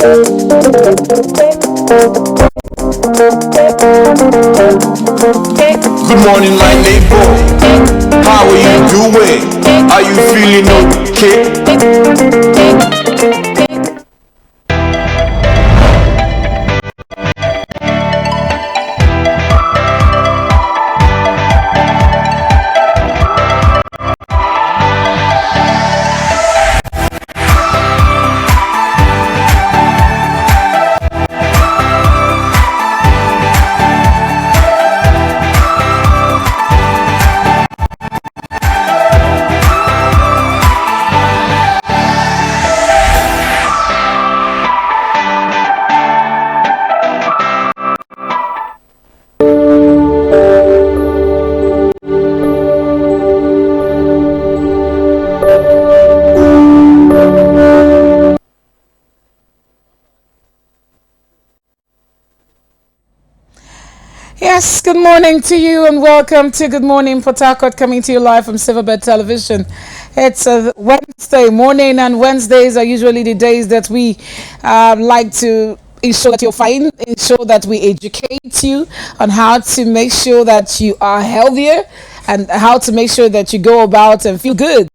Good morning, my neighbor. How are you doing? Are you feeling okay? Yes, good morning to you and welcome to Good Morning Port Harcourt, coming to you live from Silverbird Television. It's a Wednesday morning, and Wednesdays are usually the days that we like to ensure that you're fine, ensure that we educate you on how to make sure that you are healthier and how to make sure that you go about and feel good.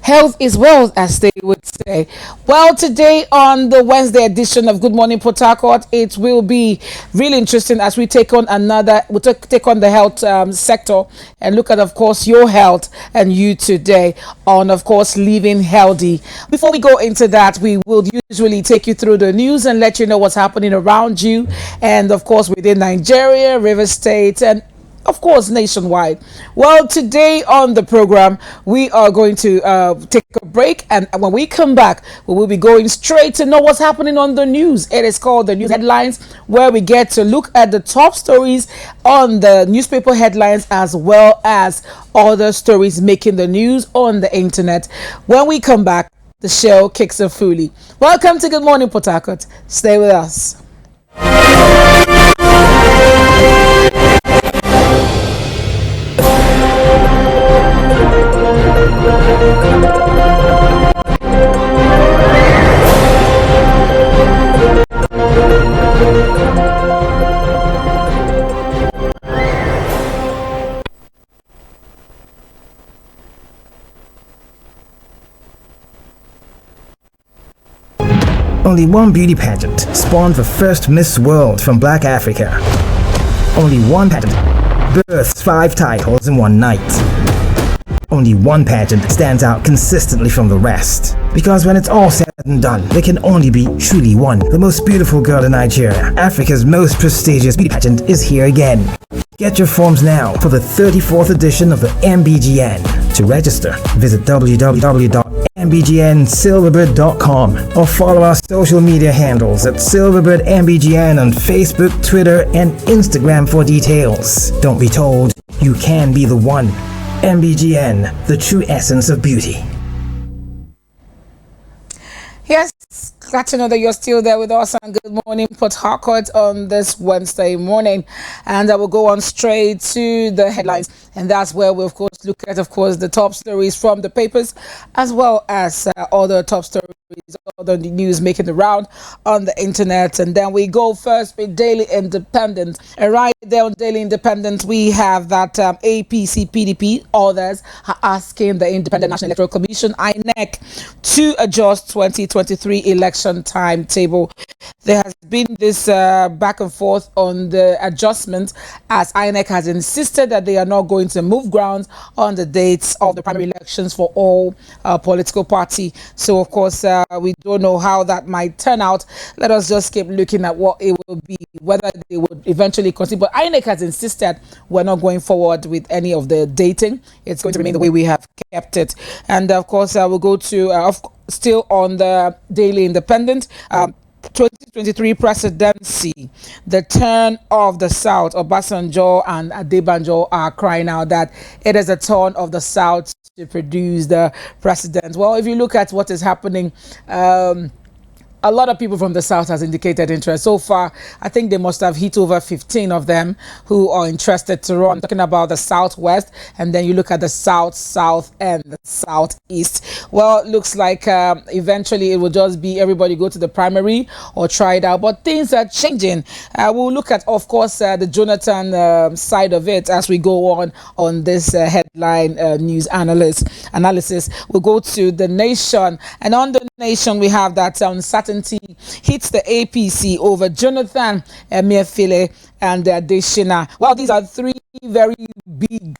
Health is wealth, as they would say. Well, today on the Wednesday edition of Good Morning Port Harcourt, it will be really interesting as we take on take on the health sector and look at, of course, your health and you today on, of course, living healthy. Before we go into that, we will usually take you through the news and let you know what's happening around you and, of course, within Nigeria, River State, and of course nationwide. Well, today on the program we are going to take a break, and when we come back we will be going straight to know what's happening on the news. It is called the news headlines, where we get to look at the top stories on the newspaper headlines as well as other stories making the news on the internet. When we come back, the show kicks off fully. Welcome to Good Morning Port Harcourt. Stay with us. Only one beauty pageant spawned the first Miss World from Black Africa. Only one pageant births 5 titles in one night. Only one pageant stands out consistently from the rest. Because when it's all said and done, there can only be truly one. The most beautiful girl in Nigeria, Africa's most prestigious beauty pageant, is here again. Get your forms now for the 34th edition of the MBGN. To register, visit www.mbgnsilverbird.com or follow our social media handles at SilverbirdMBGN on Facebook, Twitter, and Instagram for details. Don't be told, you can be the one. MBGN, the true essence of beauty. Yes, glad to know that you're still there with us on Good Morning Port Harcourt on this Wednesday morning. And I will go on straight to the headlines. And that's where we, of course, look at, of course, the top stories from the papers, as well as other top stories, other news making the round on the internet. And then we go first with Daily Independent. And right there on Daily Independent, we have that APC, PDP, others are asking the Independent National Electoral Commission, INEC, to adjust 2023 election timetable. There has been this back and forth on the adjustment, as INEC has insisted that they are not going to move grounds on the dates of the primary elections for all political party. So, of course, we don't know how that might turn out. Let us just keep looking at what it will be, whether they would eventually consider. But INEC has insisted we're not going forward with any of the dating. It's going to remain the way we have kept it. And, of course, we'll go to still on the Daily Independent. 2023 presidency, the turn of the South. Obasanjo and Adebanjo are crying out that it is a turn of the South to produce the president. Well, if you look at what is happening a lot of people from the south has indicated interest. So far, I think they must have hit over 15 of them who are interested to run. I'm talking about the southwest, and then you look at the south, south, and the southeast. Well, it looks like eventually it will just be everybody go to the primary or try it out. But things are changing. We'll look at, of course, the Jonathan side of it as we go on this headline news analysis. We'll go to the Nation, and on the Nation we have that uncertainty hits the APC over Jonathan Emefiele and Adesina. Well, these are three very big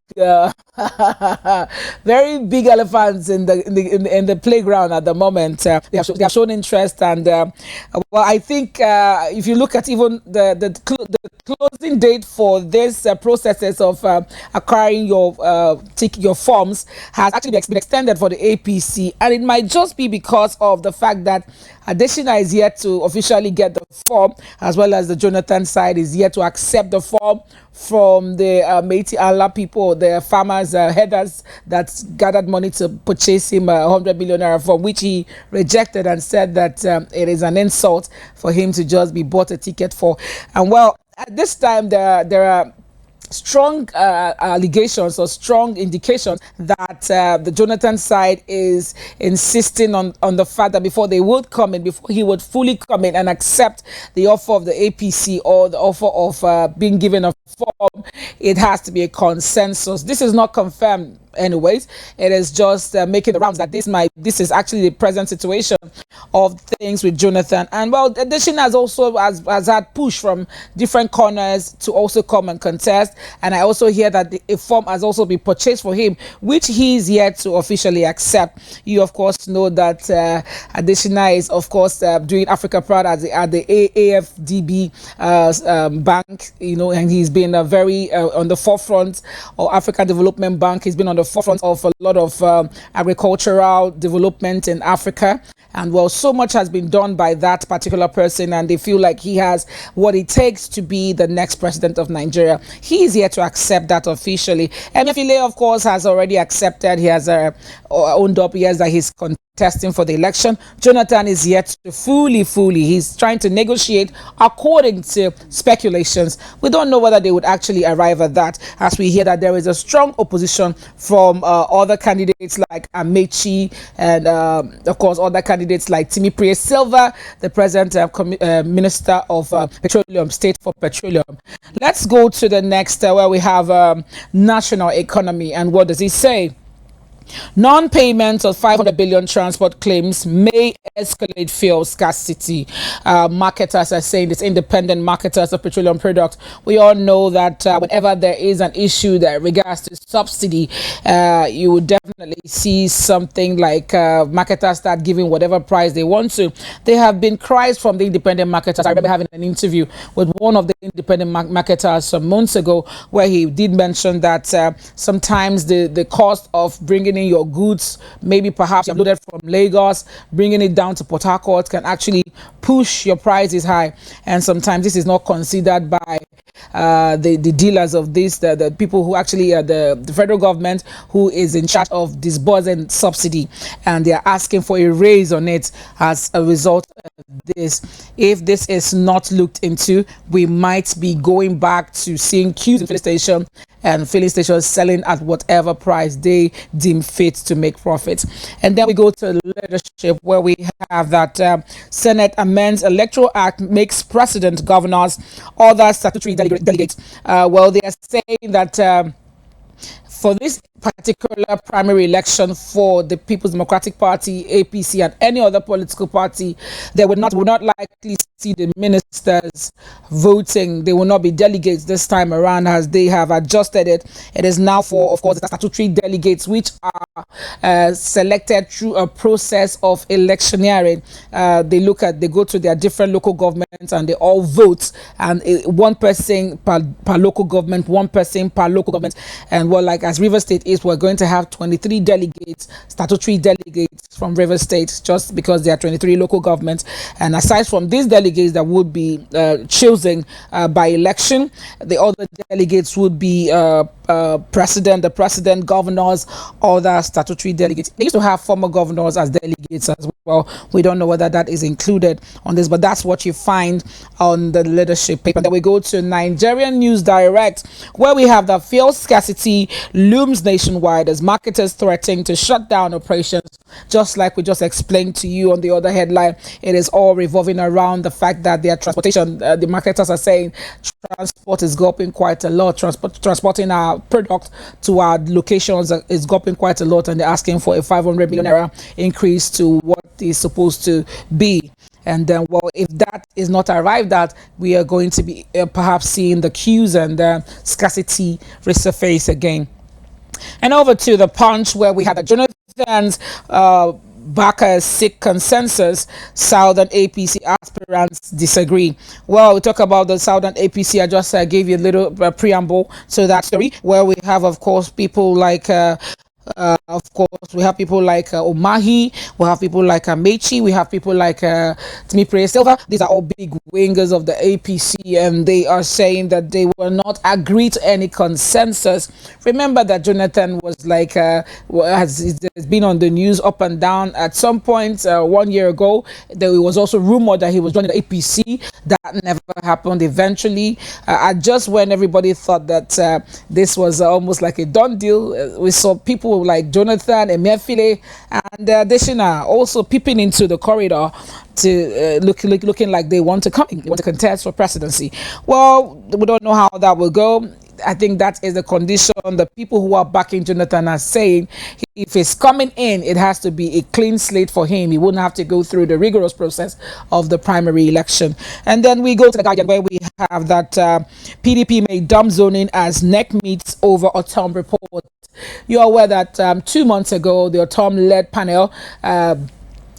very big elephants in the playground at the moment. They have shown interest, and well, I think if you look at even the closing date for this processes of acquiring your forms has actually been extended for the APC, and it might just be because of the fact that Adesina is yet to officially get the form, as well as the Jonathan side is yet to accept the form from the Métis Allah people, the farmers, headers that gathered money to purchase him a 100 million naira form, which he rejected and said that it is an insult for him to just be bought a ticket for. And well, at this time there are strong allegations or strong indications that the Jonathan side is insisting on the fact that before they would come in, before he would fully come in and accept the offer of the APC or the offer of being given a form, it has to be a consensus. This is not confirmed anyways. It is just making the rounds that this is actually the present situation of things with Jonathan. And well, Adesina has also has had push from different corners to also come and contest, and I also hear that a form has also been purchased for him, which he is yet to officially accept. You of course know that Adesina is of course doing Africa Proud at the AFDB bank, you know, and he's been very on the forefront of African Development Bank. He's been on the forefront of a lot of agricultural development in Africa, and well, so much has been done by that particular person, and they feel like he has what it takes to be the next president of Nigeria. He is here to accept that officially. Emefiele, of course, has already accepted. He has owned up, yes, that he's contesting for the election. Jonathan is yet to fully, he's trying to negotiate according to speculations. We don't know whether they would actually arrive at that, as we hear that there is a strong opposition from other candidates like Amechi, and of course other candidates like Timi Silva, the present Minister of Petroleum, State for Petroleum. Let's go to the next where we have national economy, and what does he say? Non-payment of 500 billion transport claims may escalate fuel scarcity. Marketers are saying this, independent marketers of petroleum products. We all know that whenever there is an issue that regards to subsidy, you would definitely see something like marketers start giving whatever price they want to. There have been cries from the independent marketers. I remember having an interview with one of the independent marketers some months ago, where he did mention that sometimes the cost of bringing in your goods, maybe perhaps loaded from Lagos, bringing it down to Port Harcourt, can actually push your prices high, and sometimes this is not considered by the dealers of this, the people who actually are the federal government, who is in charge of disbursing subsidy, and they are asking for a raise on it as a result of this. If this is not looked into, we might be going back to seeing queues in filling station, and filling stations selling at whatever price they deem fit to make profits. And then we go to leadership, where we have that Senate amends Electoral Act, makes president, governors, other statutory delegates. Well, they are saying that for this particular primary election for the People's Democratic Party, APC, and any other political party, they would not likely see the ministers voting. They will not be delegates this time around, as they have adjusted it. It is now for, of course, the statutory delegates, which are selected through a process of electioneering. They go to their different local governments, and they all vote, and one person per local government, one person per local government. And well, like as River State is, we're going to have 23 delegates, statutory delegates from River State, just because there are 23 local governments. And aside from these delegates that would be chosen by election, the other delegates would be the president, governors, other statutory delegates. They used to have former governors as delegates as well. We don't know whether that is included on this, but that's what you find on the leadership paper. Then we go to Nigerian News Direct, where we have that fuel scarcity looms nationwide as marketers threatening to shut down operations. Just like we just explained to you on the other headline, it is all revolving around the fact that their transportation, the marketers are saying transport is going quite a lot. Transporting our product to our locations is going quite a lot, and they're asking for a 500 million naira increase to what is supposed to be. And then, well, if that is not arrived at, we are going to be perhaps seeing the queues and the scarcity resurface again. And over to the Punch, where we had a Jonathan's Barker's sick consensus. Southern APC aspirants disagree. Well, we talk about the Southern APC. I just gave you a little preamble to that story, where we have, of course, people like we have people like Omahi, we have people like Mechi, we have people like Timipre Silva. These are all big wingers of the APC, and they are saying that they will not agree to any consensus. Remember that Jonathan was like has been on the news up and down. At some point 1 year ago, there was also rumored that he was joining the APC. That never happened. Eventually, just when everybody thought that this was almost like a done deal, we saw people like Jonathan, Emefiele, and Deshina also peeping into the corridor to looking like they want to come in, they want to contest for presidency. Well, we don't know how that will go. I think that is the condition. The people who are backing Jonathan are saying if he's coming in, it has to be a clean slate for him. He wouldn't have to go through the rigorous process of the primary election. And then we go to the Guardian, where we have that PDP may dump zoning as neck meets over Autumn report. You're aware that 2 months ago, the Autumn-led panel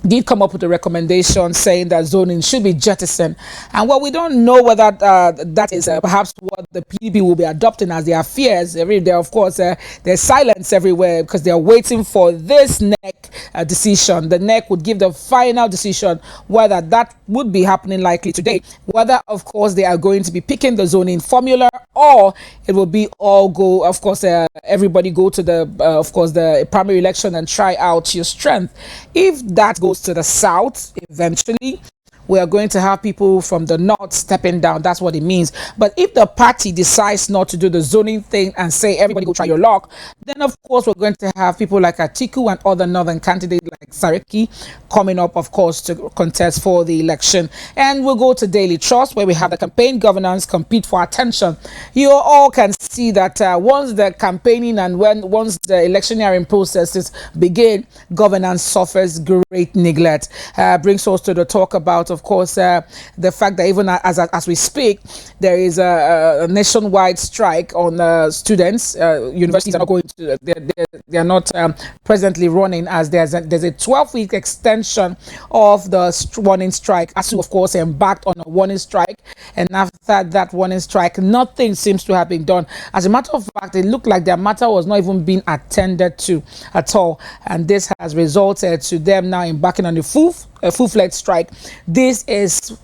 did come up with a recommendation saying that zoning should be jettisoned. And well, we don't know whether that is perhaps what the PDP will be adopting as their fears. Every day, of course, there's silence everywhere because they're waiting for this NEC decision. The NEC would give the final decision whether that would be happening likely today. Whether, of course, they are going to be picking the zoning formula, or it will be all go, of course, everybody go to the, of course, the primary election and try out your strength. If that goes to the south, eventually, we are going to have people from the north stepping down. That's what it means. But if the party decides not to do the zoning thing and say everybody go try your luck, then of course we're going to have people like Atiku and other northern candidates like Sareki coming up, of course, to contest for the election. And we'll go to Daily Trust, where we have the campaign governance compete for attention. You all can see that once the campaigning and once the electioneering processes begin, governance suffers great neglect. Brings us to the talk about, of course, the fact that even as we speak, there is a nationwide strike on students. Universities are not going to, they are not presently running, as there's a 12-week extension of the warning strike. ASU, of course, embarked on a warning strike, and after that warning strike, nothing seems to have been done. As a matter of fact, it looked like their matter was not even being attended to at all, and this has resulted to them now embarking on a full-fledged strike. This is,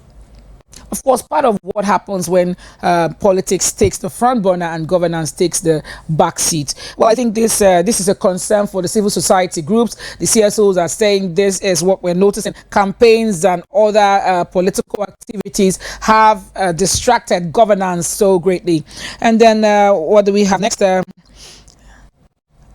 of course, part of what happens when politics takes the front burner and governance takes the back seat. Well, I think this is a concern for the civil society groups. The CSOs are saying this is what we're noticing. Campaigns and other political activities have distracted governance so greatly. And then what do we have next?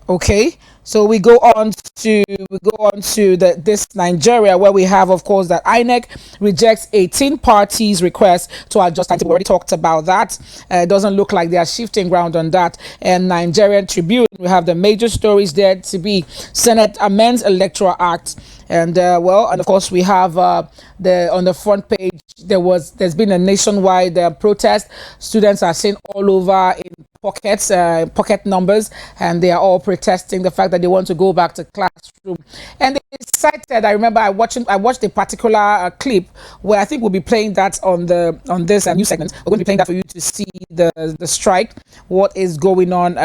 Okay. So we go on to this Nigeria, where we have, of course, that INEC rejects 18 parties' request to adjust. We already talked about that. It doesn't look like they are shifting ground on that. And Nigerian Tribune, we have the major stories there to be. Senate amends Electoral Act. And and of course we have on the front page there's been a nationwide protest. Students are seen all over in pocket numbers, and they are all protesting the fact that they want to go back to classroom. And they cited, I remember I watched a particular clip where I think we'll be playing that on this new segment. We're going to be playing that for you to see the strike, what is going on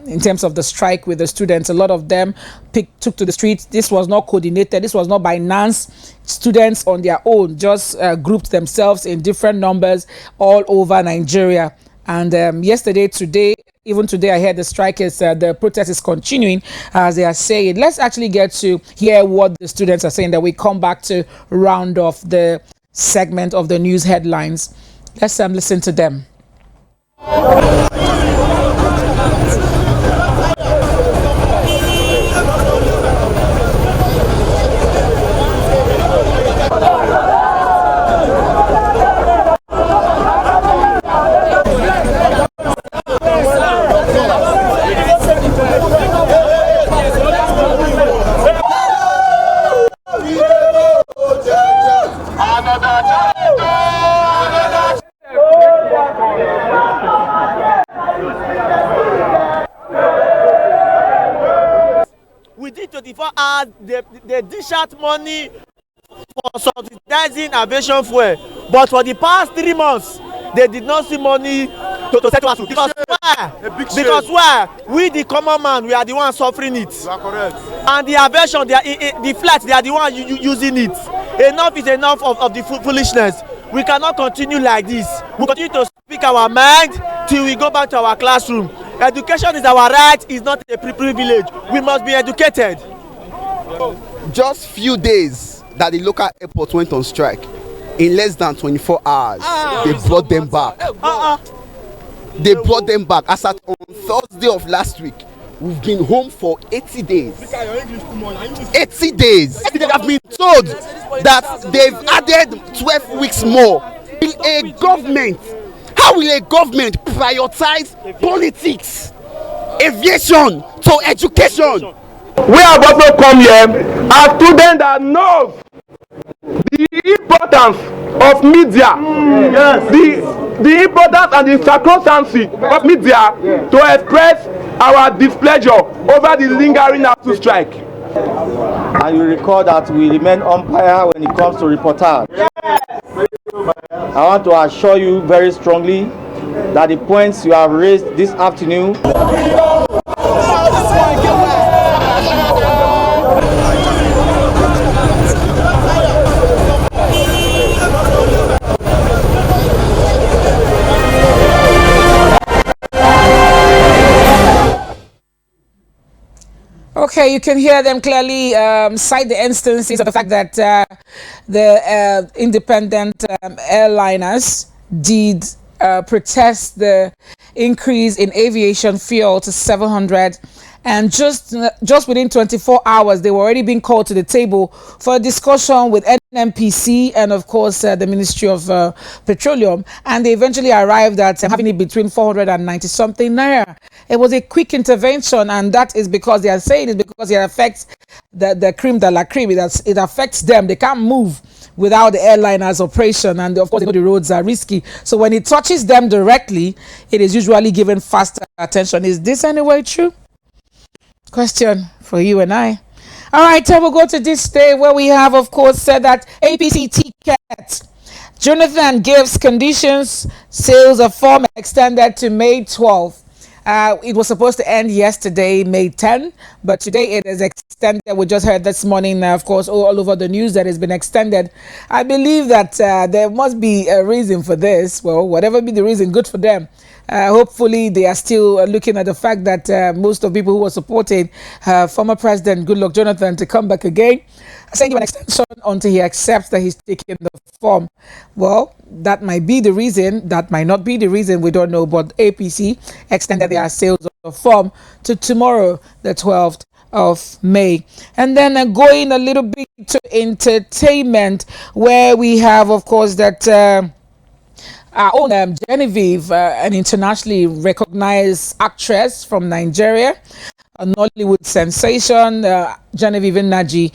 in terms of the strike with the students. A lot of them took to the streets. This was not coordinated. This was not by NANS. Students on their own just grouped themselves in different numbers all over Nigeria And yesterday, today, even today, I heard the strikers, the protest is continuing as they are saying. Let's actually get to hear what the students are saying, that we come back to round off the segment of the news headlines. Let's listen to them. Within 24 hours, they dish out money for subsidizing aviation fuel. But for the past 3 months, they did not see money to settle us. Because why? Because why? We, the common man, we are the ones suffering it. You are correct. And the aviation, the flights, they are the ones using it. Enough is enough of the foolishness. We cannot continue like this. We continue to speak our mind till we go back to our classroom. Education is our right, it's not a privilege. We must be educated. Just few days that the local airport went on strike, in less than 24 hours, they brought them back. They brought them back. As at on Thursday of last week, we've been home for 80 days. 80 days. They have been told that they've added 12 weeks more. How will a government prioritize politics, aviation to education? We have also come here as students that knows the importance of media, the importance and the circumstances of media to express our displeasure over the lingering ASUU strike. And you recall that we remain umpire when it comes to reportage. I want to assure you very strongly that the points you have raised this afternoon Okay, you can hear them clearly cite the instances of the fact that the independent airliners did protest the increase in aviation fuel to 700, and just within 24 hours they were already being called to the table for a discussion with NMPC and of course the Ministry of Petroleum, and they eventually arrived at having it between 490 something naira. It was a quick intervention, and that is because they are saying it because it affects the cream de la cream. It affects them. They can't move without the airliners operation, and of course the roads are risky. So when it touches them directly, it is usually given faster attention. Is this anyway true? Question for you and I. All right, we'll go to this day where we have, of course, said that APC ticket. Jonathan gives conditions, sales of form extended to May 12th. It was supposed to end yesterday, May 10, but today it is extended. We just heard this morning, of course, all over the news that it's been extended. I believe that there must be a reason for this. Well, whatever be the reason, good for them. Hopefully, they are still looking at the fact that most of people who were supporting former President Goodluck Jonathan to come back again are saying an extension until he accepts that he's taking the form. Well, that might be the reason. That might not be the reason. We don't know. But APC extended their sales of form to tomorrow, the 12th of May. And then going a little bit to entertainment, where we have, of course, that our own Genevieve, an internationally recognized actress from Nigeria, a Nollywood sensation, Genevieve Nnaji.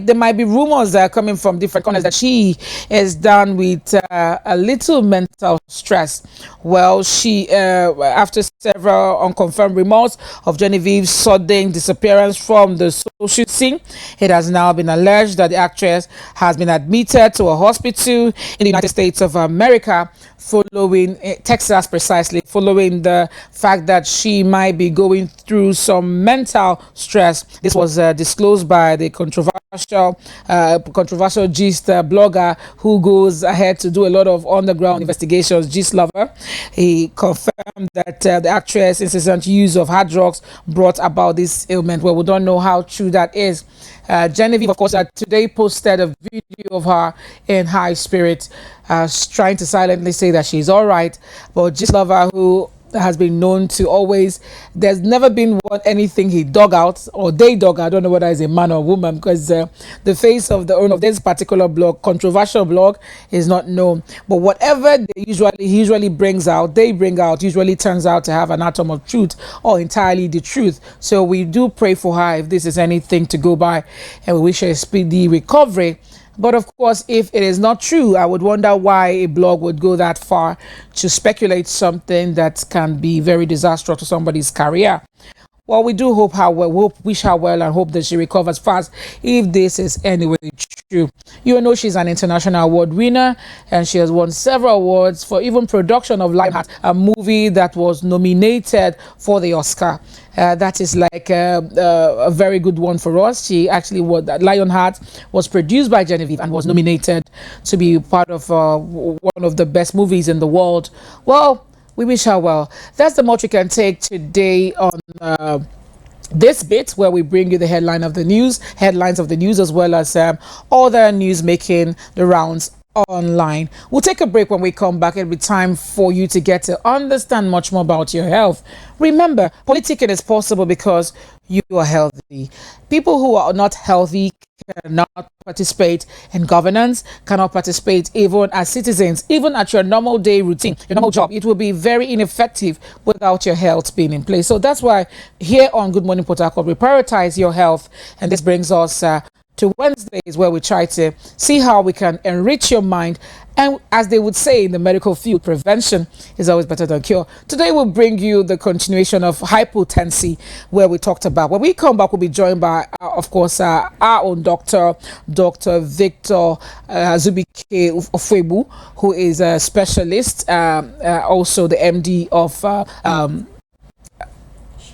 There might be rumors that are coming from different corners that she is down with a little mental stress. Well, she, after several unconfirmed reports of Genevieve's sudden disappearance from the social scene, it has now been alleged that the actress has been admitted to a hospital in the United States of America following Texas, precisely following the fact that she might be going through some mental stress. This was disclosed by the controversial controversial gist blogger who goes ahead to do a lot of underground investigations, Gist Lover. He confirmed that the actress' incessant use of hard drugs brought about this ailment. Well, we don't know how true that is. Genevieve, of course, today posted a video of her in high spirits, trying to silently say that she's all right. But Gist Lover, who has been known to always, there's never been anything he dug out or they dug out. I don't know whether it's a man or woman, because the face of the owner of this particular blog, controversial blog, is not known. But whatever he usually brings out, they bring out, usually turns out to have an atom of truth or entirely the truth. So we do pray for her if this is anything to go by, and we wish her a speedy recovery. But of course, if it is not true, I would wonder why a blog would go that far to speculate something that can be very disastrous to somebody's career. Well, we do hope her well, wish her well, and hope that she recovers fast if this is anyway true. You know, she's an international award winner, and she has won several awards for even production of Lionheart, a movie that was nominated for the Oscar. That is like a very good one for us. She actually Lionheart was produced by Genevieve and was nominated to be part of one of the best movies in the world. Well, we wish her well. That's the much we can take today on this bit, where we bring you the headlines of the news, as well as other news making the rounds online. We'll take a break. When we come back, it'll be time for you to get to understand much more about your health. Remember, politicking is possible because you are healthy. People who are not healthy cannot participate in governance, cannot participate even as citizens, even at your normal day routine, your normal job. It will be very ineffective without your health being in place. So that's why here on Good Morning Port Harcourt, we prioritize your health. And this brings us to Wednesdays, where we try to see how we can enrich your mind. And as they would say in the medical field, prevention is always better than cure. Today we'll bring you the continuation of hypotension, where we talked about. When we come back, we'll be joined by, of course, our own Dr. Victor ZUBY Ofwebu, who is a specialist, also the MD of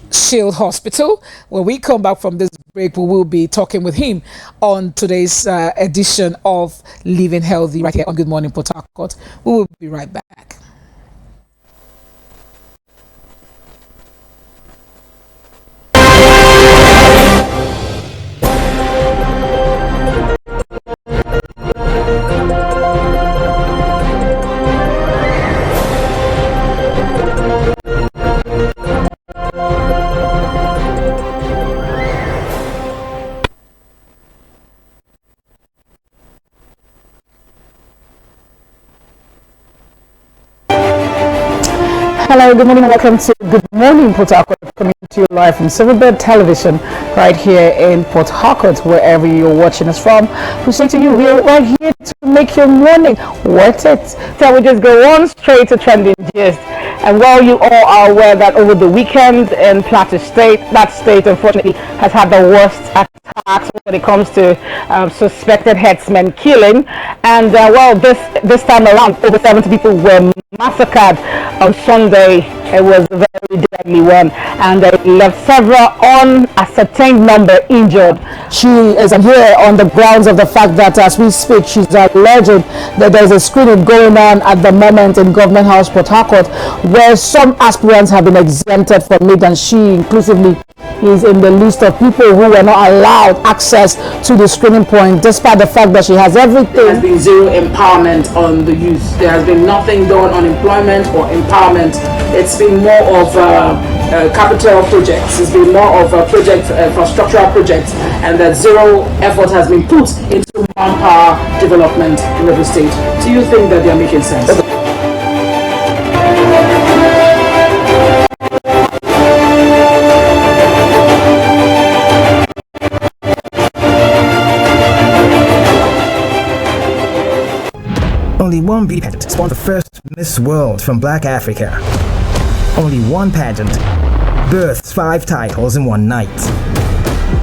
Shield Hospital. When we come back from this break, we will be talking with him on today's edition of Living Healthy right here on Good Morning Port Harcourt. We will be right back. Hello, good morning, welcome to Good Morning Port Harcourt, coming to you live from Silverbird Television right here in Port Harcourt, wherever you're watching us from. We say to you, we're here to make your morning worth it. So we just go on straight to trending gist. And while you all are aware that over the weekend in Plateau State, that state unfortunately has had the worst attacks when it comes to suspected herdsmen killing. And well, this time around, over 70 people were massacred on Sunday. It was a very deadly one, and they left several unascertained number injured. She is here on the grounds of the fact that as we speak, she's alleging that there's a screening going on at the moment in Government House, Port Harcourt, where some aspirants have been exempted from it, and she inclusively is in the list of people who were not allowed access to the screening point, despite the fact that she has everything. There has been zero empowerment on the youth. There has been nothing done on employment or empowerment. It's been more of capital projects. It's been more of a project, infrastructural projects, and that zero effort has been put into manpower development in the state. Do you think that they are making sense? Only one beauty pageant spawned the first Miss World from Black Africa. Only one pageant births 5 titles in one night.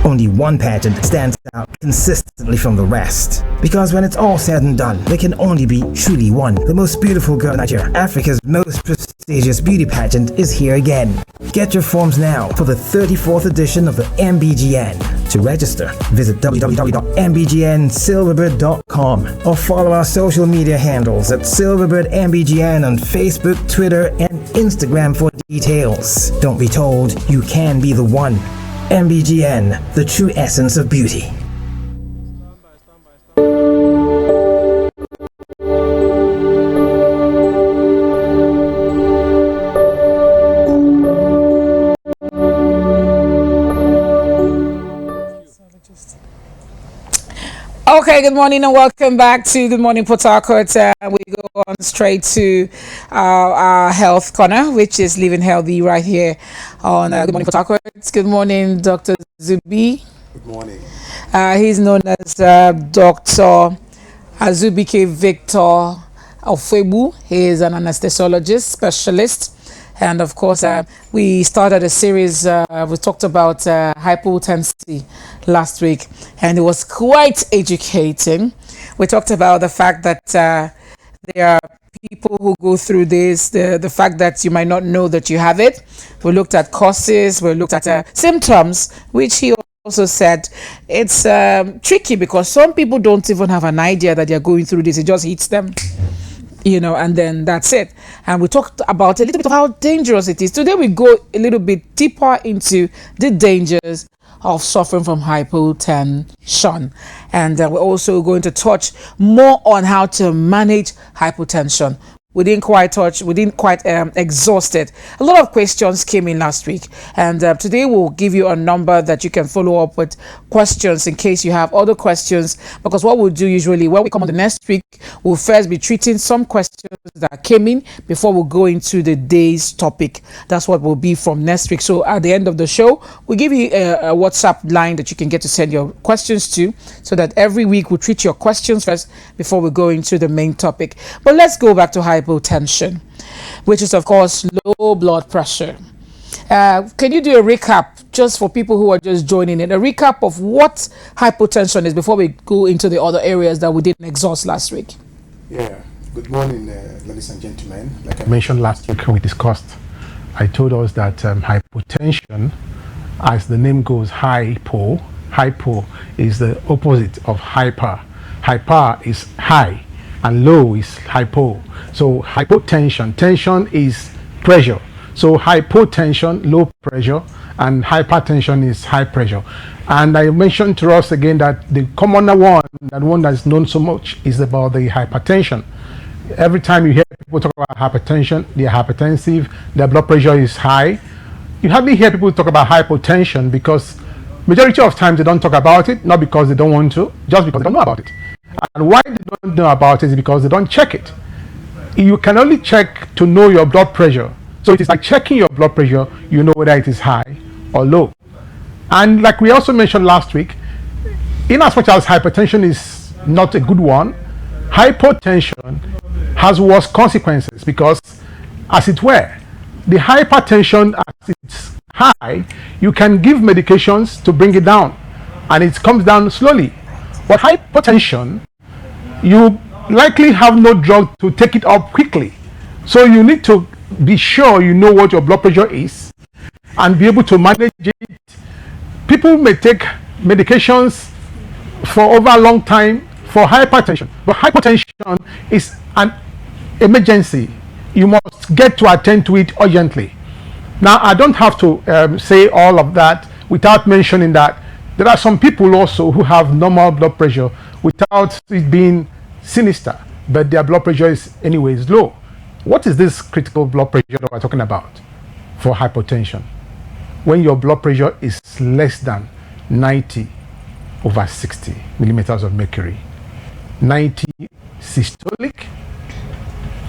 Only one pageant stands out consistently from the rest. Because when it's all said and done, there can only be truly one. The most beautiful girl in Nigeria, Africa's most prestigious beauty pageant, is here again. Get your forms now for the 34th edition of the MBGN. To register, visit www.mbgnsilverbird.com or follow our social media handles at SilverbirdMBGN on Facebook, Twitter, and Instagram for details. Don't be told, you can be the one. MBGN, the true essence of beauty. Okay, good morning and welcome back to Good Morning Port Harcourt. We go on straight to our health corner, which is Living Healthy right here on Good Morning Port Harcourt. Good morning, Dr. ZUBY. Good morning. He's known as Dr. Azubike Victor Ofebu. He is an anesthesiologist specialist. And of course, we started a series, we talked about hypotension last week, and it was quite educating. We talked about the fact that there are people who go through this, the fact that you might not know that you have it. We looked at causes, we looked at symptoms, which he also said it's tricky because some people don't even have an idea that they're going through this. It just hits them, you know, and then that's it. And we talked about a little bit of how dangerous it is. Today we go a little bit deeper into the dangers of suffering from hypotension, and we're also going to touch more on how to manage hypotension. We didn't quite exhaust it. A lot of questions came in last week, and today we'll give you a number that you can follow up with questions in case you have other questions, because what we'll do usually when we come on the next week, we'll first be treating some questions that came in before we'll go into the day's topic. That's what will be from next week. So at the end of the show, we'll give you a WhatsApp line that you can get to send your questions to, so that every week we'll treat your questions first before we go into the main topic. But let's go back to hypotension, which is of course low blood pressure. Can you do a recap just for people who are just joining in, a recap of what hypotension is before we go into the other areas that we didn't exhaust last week? Yeah, good morning, ladies and gentlemen. Like I mentioned last week, we discussed, I told us that hypotension, as the name goes, hypo is the opposite of hyper. Hyper is high and low is hypo. So hypotension, tension is pressure. So hypotension, low pressure, and hypertension is high pressure. And I mentioned to us again that the commoner one, that one that's known so much, is about the hypertension. Every time you hear people talk about hypertension, they are hypertensive, their blood pressure is high. You hardly hear people talk about hypotension, because majority of times they don't talk about it, not because they don't want to, just because they don't know about it. And why they don't know about it is because they don't check it. You can only check to know your blood pressure. So it is like checking your blood pressure, you know whether it is high or low. And like we also mentioned last week, in as much as hypertension is not a good one, hypotension has worse consequences, because, as it were, the hypertension, as it's high, you can give medications to bring it down, and it comes down slowly. But hypotension, you likely have no drug to take it up quickly. So you need to be sure you know what your blood pressure is and be able to manage it. People may take medications for over a long time for hypertension, but hypotension is an emergency. You must get to attend to it urgently. Now, I don't have to say all of that without mentioning that there are some people also who have normal blood pressure without it being sinister, but their blood pressure is anyways low. What is this critical blood pressure that we're talking about for hypotension? When your blood pressure is less than 90/60 millimeters of mercury, 90 systolic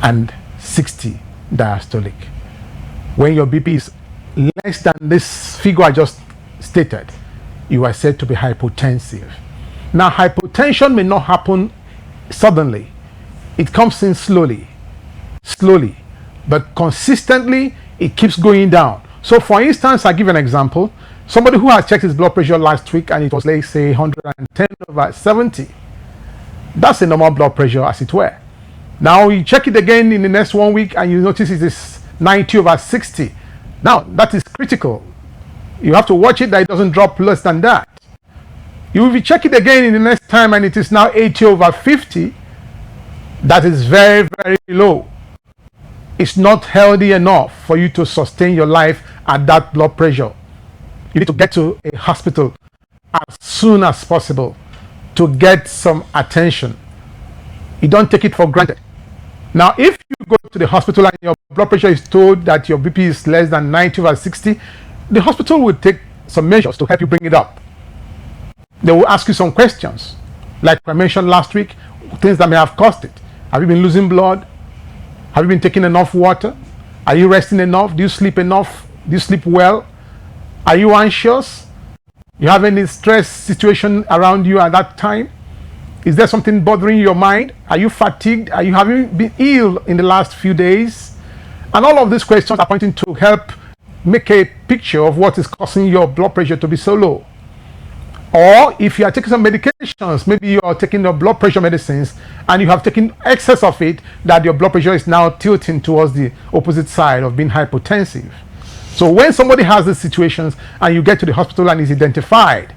and 60 diastolic. When your BP is less than this figure I just stated, you are said to be hypotensive. Now, hypotension may not happen suddenly. It comes in slowly, but consistently it keeps going down. So for instance, I give an example. Somebody who has checked his blood pressure last week and it was, let's say, 110/70. That's a normal blood pressure, as it were. Now you check it again in the next 1 week and you notice it is 90/60. Now that is critical. You have to watch it that it doesn't drop less than that. If you check it again in the next time and it is now 80/50, that is very, very low. It's not healthy enough for you to sustain your life at that blood pressure. You need to get to a hospital as soon as possible to get some attention. You don't take it for granted. Now, if you go to the hospital and your blood pressure is told that your BP is less than 90/60, the hospital will take some measures to help you bring it up. They will ask you some questions, like I mentioned last week, things that may have caused it. Have you been losing blood? Have you been taking enough water? Are you resting enough? Do you sleep enough? Do you sleep well? Are you anxious? You have any stress situation around you at that time? Is there something bothering your mind? Are you fatigued? Are you having been ill in the last few days? And all of these questions are pointing to help make a picture of what is causing your blood pressure to be so low. Or if you are taking some medications, maybe you are taking your blood pressure medicines and you have taken excess of it, that your blood pressure is now tilting towards the opposite side of being hypotensive. So when somebody has these situations and you get to the hospital and is identified,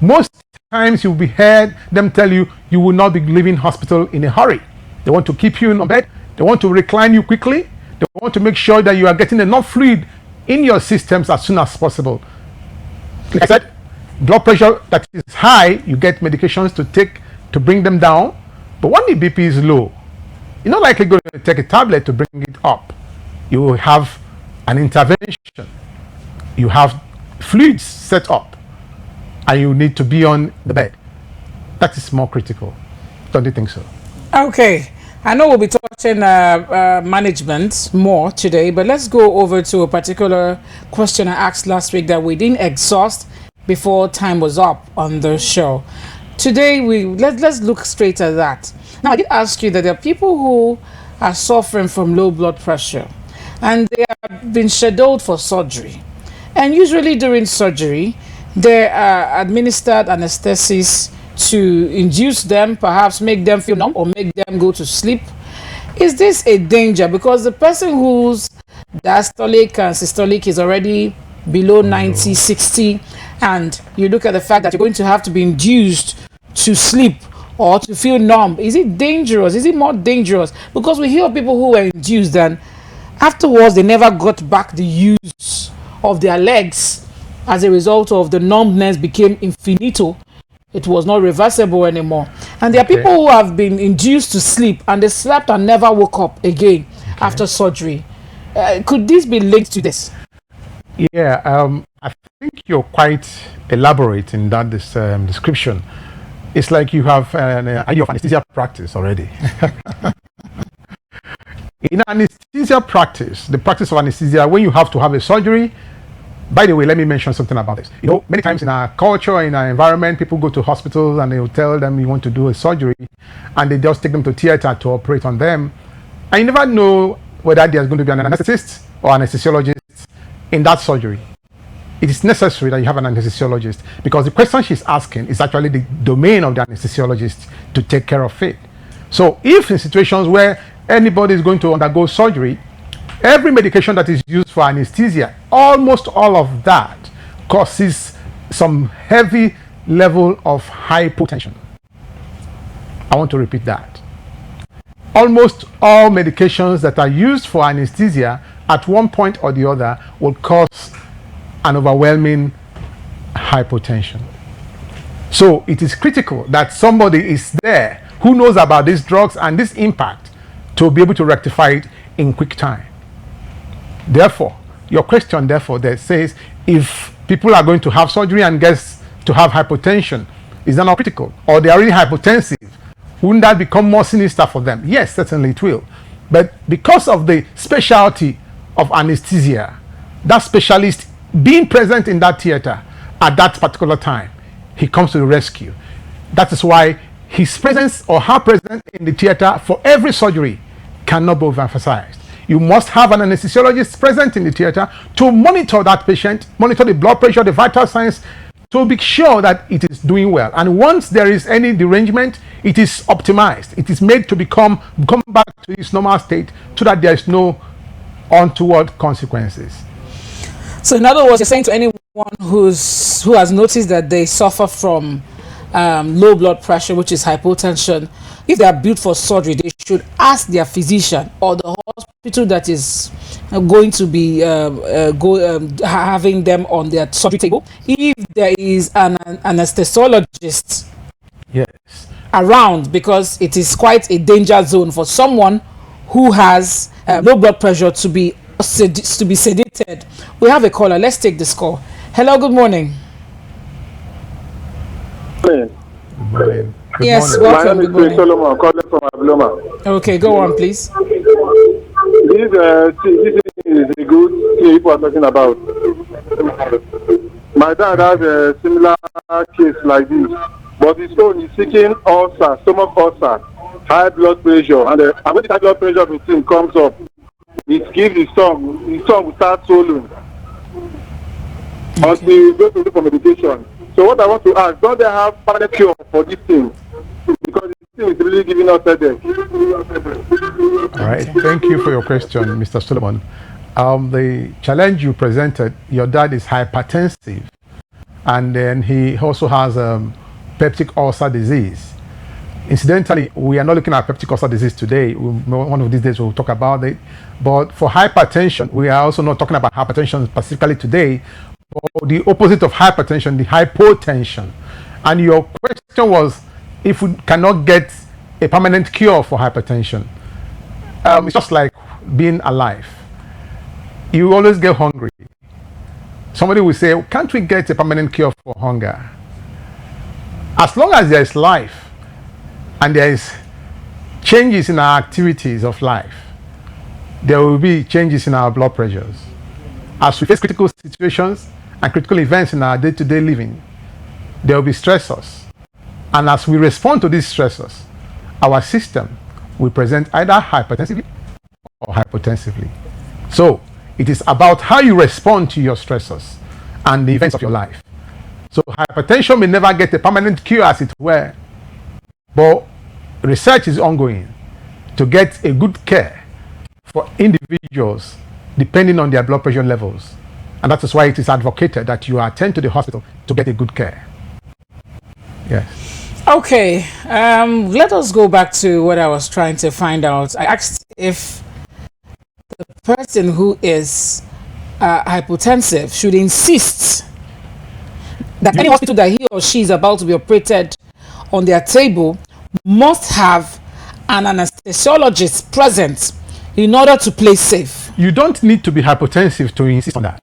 most times you'll be heard them tell you you will not be leaving hospital in a hurry. They want to keep you in bed. They want to recline you quickly. They want to make sure that you are getting enough fluid in your systems as soon as possible. Like I said, blood pressure that is high, you get medications to take to bring them down. But when the BP is low, you're not likely going to take a tablet to bring it up. You will have an intervention. You have fluids set up and you need to be on the bed. That is more critical. Don't you think so? Okay. I know we'll be touching management more today, but let's go over to a particular question I asked last week that we didn't exhaust before time was up on the show. Today, let's look straight at that. Now, I did ask you that there are people who are suffering from low blood pressure and they have been scheduled for surgery. And usually during surgery, they are administered anesthesies to induce them, perhaps make them feel numb or make them go to sleep. Is this a danger? Because the person whose diastolic and systolic is already below 90, 60, and you look at the fact that you're going to have to be induced to sleep or to feel numb, is it dangerous? Is it more dangerous? Because we hear of people who were induced and afterwards they never got back the use of their legs as a result of the numbness became infinito. It was not reversible anymore. And there are people who have been induced to sleep and they slept and never woke up again after surgery. Could this be linked to this? Yeah, I think you're quite elaborate in that description. It's like you have an idea of anesthesia practice already. In anesthesia practice, the practice of anesthesia, when you have to have a surgery, by the way, let me mention something about this. You know, many times in our culture, in our environment, people go to hospitals and they will tell them you want to do a surgery and they just take them to theater to operate on them. And you never know whether there's going to be an anesthetist or anesthesiologist in that surgery. It is necessary that you have an anesthesiologist because the question she's asking is actually the domain of the anesthesiologist to take care of it. So if in situations where anybody is going to undergo surgery, every medication that is used for anesthesia, almost all of that causes some heavy level of hypotension. I want to repeat that. Almost all medications that are used for anesthesia at one point or the other will cause an overwhelming hypotension. So it is critical that somebody is there who knows about these drugs and this impact to be able to rectify it in quick time. Therefore, your question therefore that says if people are going to have surgery and gets to have hypotension, is that not critical? Or they are really hypotensive, wouldn't that become more sinister for them? Yes, certainly it will. But because of the specialty of anesthesia, that specialist being present in that theater at that particular time, he comes to the rescue. That is why his presence or her presence in the theater for every surgery cannot be overemphasized. You must have an anesthesiologist present in the theater to monitor that patient, monitor the blood pressure, the vital signs, to be sure that it is doing well. And once there is any derangement, it is optimized. It is made to come back to its normal state so that there is no untoward consequences. So in other words, you're saying to anyone who has noticed that they suffer from low blood pressure, which is hypotension, if they are built for surgery, they should ask their physician or the hospital that is going to be having them on their surgery table if there is an anesthesiologist around, because it is quite a danger zone for someone who has low blood pressure to be sedated. We have a caller. Let's take this call. Hello, good morning. Good morning. Yes, welcome. Good morning. Solomon, calling from Abloma. Okay, go on, please. This is a good thing people are talking about. My dad has a similar case like this, but his own is seeking ulcer, stomach ulcer, high blood pressure, and when the high blood pressure of the thing comes up, it gives his tongue will start swollen until you go to look for medication. So what I want to ask, don't they have permanent cure for this thing? Because this thing is really giving us headache. All right, thank you for your question, Mr. Solomon. The challenge you presented, your dad is hypertensive, and then he also has peptic ulcer disease. Incidentally, we are not looking at peptic ulcer disease today. One of these days we'll talk about it. But for hypertension, we are also not talking about hypertension specifically today, but the opposite of hypertension, the hypotension. And your question was if we cannot get a permanent cure for hypertension. It's just like being alive. You always get hungry. Somebody will say, can't we get a permanent cure for hunger? As long as there is life and there is changes in our activities of life, there will be changes in our blood pressures. As we face critical situations and critical events in our day-to-day living, there will be stressors. And as we respond to these stressors, our system will present either hypertensively or hypotensively. So it is about how you respond to your stressors and the events of your life. So hypertension may never get a permanent cure, as it were, but research is ongoing to get a good care for individuals depending on their blood pressure levels. And that is why it is advocated that you attend to the hospital to get a good care. Yes. Okay, let us go back to what I was trying to find out. I asked if the person who is hypotensive should insist that any hospital that he or she is about to be operated on their table must have an anesthesiologist present in order to play safe. You don't need to be hypotensive to insist on that.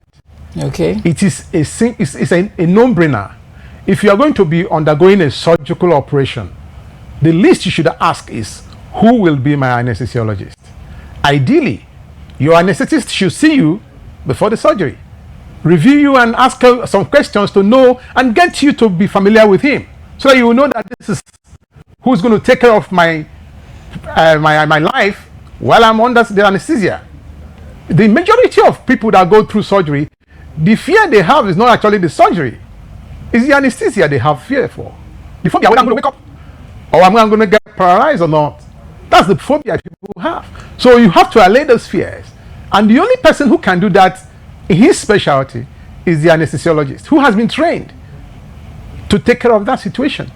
Okay. It is a no-brainer. If you are going to be undergoing a surgical operation, the least you should ask is, who will be my anesthesiologist? Ideally, your anesthetist should see you before the surgery, review you and ask some questions to know and get you to be familiar with him, so that you will know that this is who's going to take care of my life while I'm under the anesthesia. The majority of people that go through surgery, the fear they have is not actually the surgery. It's the anesthesia they have fear for. The phobia, whether I'm going to wake up or I'm going to get paralyzed or not. That's the phobia people have. So you have to allay those fears. And the only person who can do that in his specialty is the anesthesiologist, who has been trained to take care of that situation.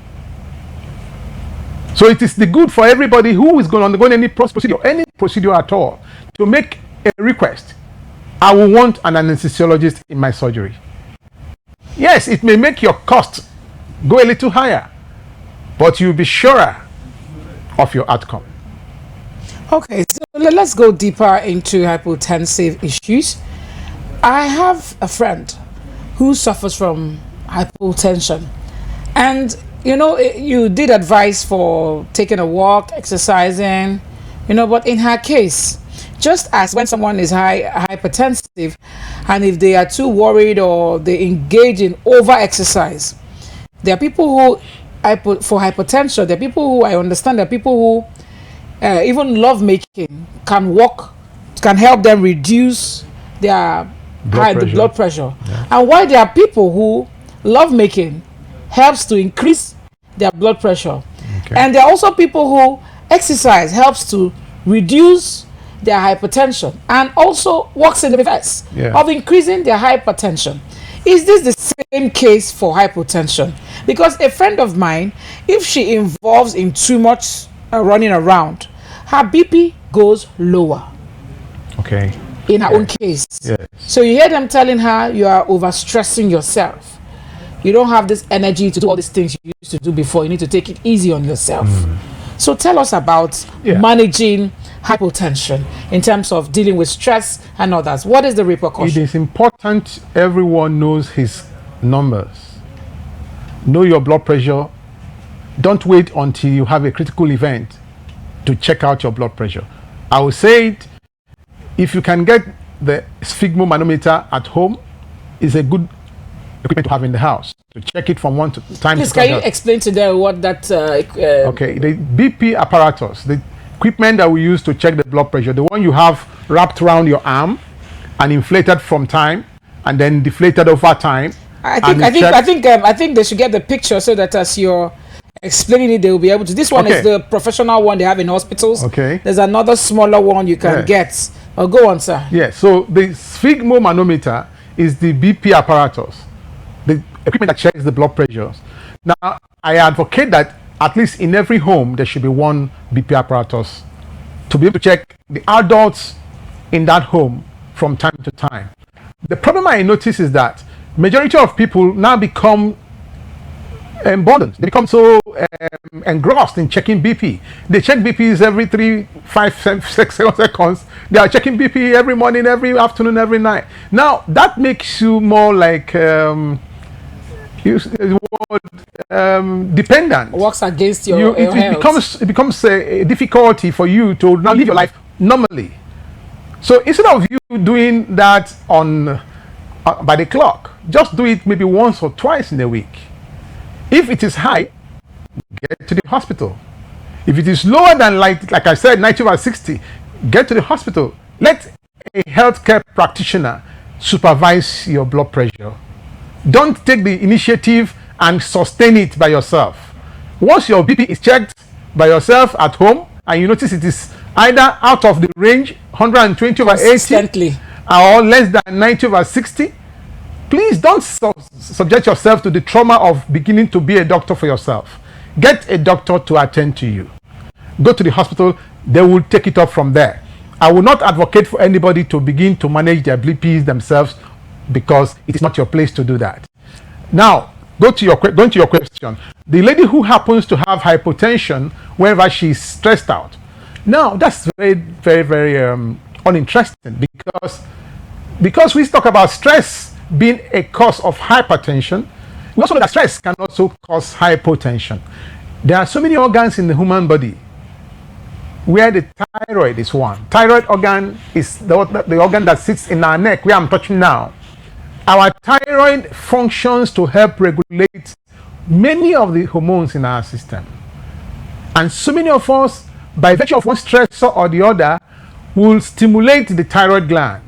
So it is the good for everybody who is going to undergo any procedure at all, to make a request. I will want an anesthesiologist in my surgery. Yes, it may make your cost go a little higher, but you'll be surer of your outcome. Okay, so let's go deeper into hypotensive issues. I have a friend who suffers from hypotension, and you know, you did advise for taking a walk, exercising, you know, but in her case, just as when someone is hypertensive, and if they are too worried or they engage in over exercise, there are people who, for hypertension, there are people who, I understand, there are people who even love making, can walk can help them reduce their blood pressure. Yeah. And why there are people who love making helps to increase their blood pressure. Okay. And there are also people who exercise helps to reduce their hypertension and also works in the reverse of increasing their hypertension. Is this the same case for hypotension? Because a friend of mine, if she involves in too much running around, her BP goes lower. Okay. In her own case. Yes. So you hear them telling her you are overstressing yourself. You don't have this energy to do all these things you used to do before. You need to take it easy on yourself. So tell us about managing hypotension in terms of dealing with stress and others. What is the repercussion? It is important everyone knows his numbers. Know your blood pressure. Don't wait until you have a critical event to check out your blood pressure. I will say it, if you can get the sphygmomanometer at home, is a good equipment to have in the house to check it from time to time. Please, can you explain to them what that... Okay, the BP apparatus, the equipment that we use to check the blood pressure, the one you have wrapped around your arm and inflated from time and then deflated over time. I think they should get the picture so that as you're explaining it, they will be able to. This one is the professional one they have in hospitals. Okay. There's another smaller one you can get. Go on, sir. Yes. So the sphygmomanometer is the BP apparatus, the equipment that checks the blood pressures. Now, I advocate that at least in every home there should be one BP apparatus to be able to check the adults in that home from time to time. The problem I notice is that majority of people now become emboldened. They become so engrossed in checking BP. They check BPs every 3, 5, 6 seconds. They are checking BP every morning, every afternoon, every night. Now that makes you more like dependent. Works against your health. It becomes a difficulty for you to now live your life normally. So instead of you doing that on by the clock, just do it maybe once or twice in a week. If it is high, get to the hospital. If it is lower than like I said, 90/60, get to the hospital. Let a healthcare practitioner supervise your blood pressure. Don't take the initiative and sustain it by yourself. Once your BP is checked by yourself at home and you notice it is either out of the range, 120/80, or less than 90/60, please don't subject yourself to the trauma of beginning to be a doctor for yourself. Get a doctor to attend to you. Go to the hospital, they will take it up from there. I will not advocate for anybody to begin to manage their BPs themselves because it is not your place to do that. Now, going to your question. The lady who happens to have hypotension whenever she's stressed out. Now, that's very, very, very uninteresting because we talk about stress being a cause of hypertension. We also know that stress can also cause hypotension. There are so many organs in the human body where the thyroid is one. Thyroid organ is the organ that sits in our neck where I'm touching now. Our thyroid functions to help regulate many of the hormones in our system. And so many of us, by virtue of one stressor or the other, will stimulate the thyroid gland.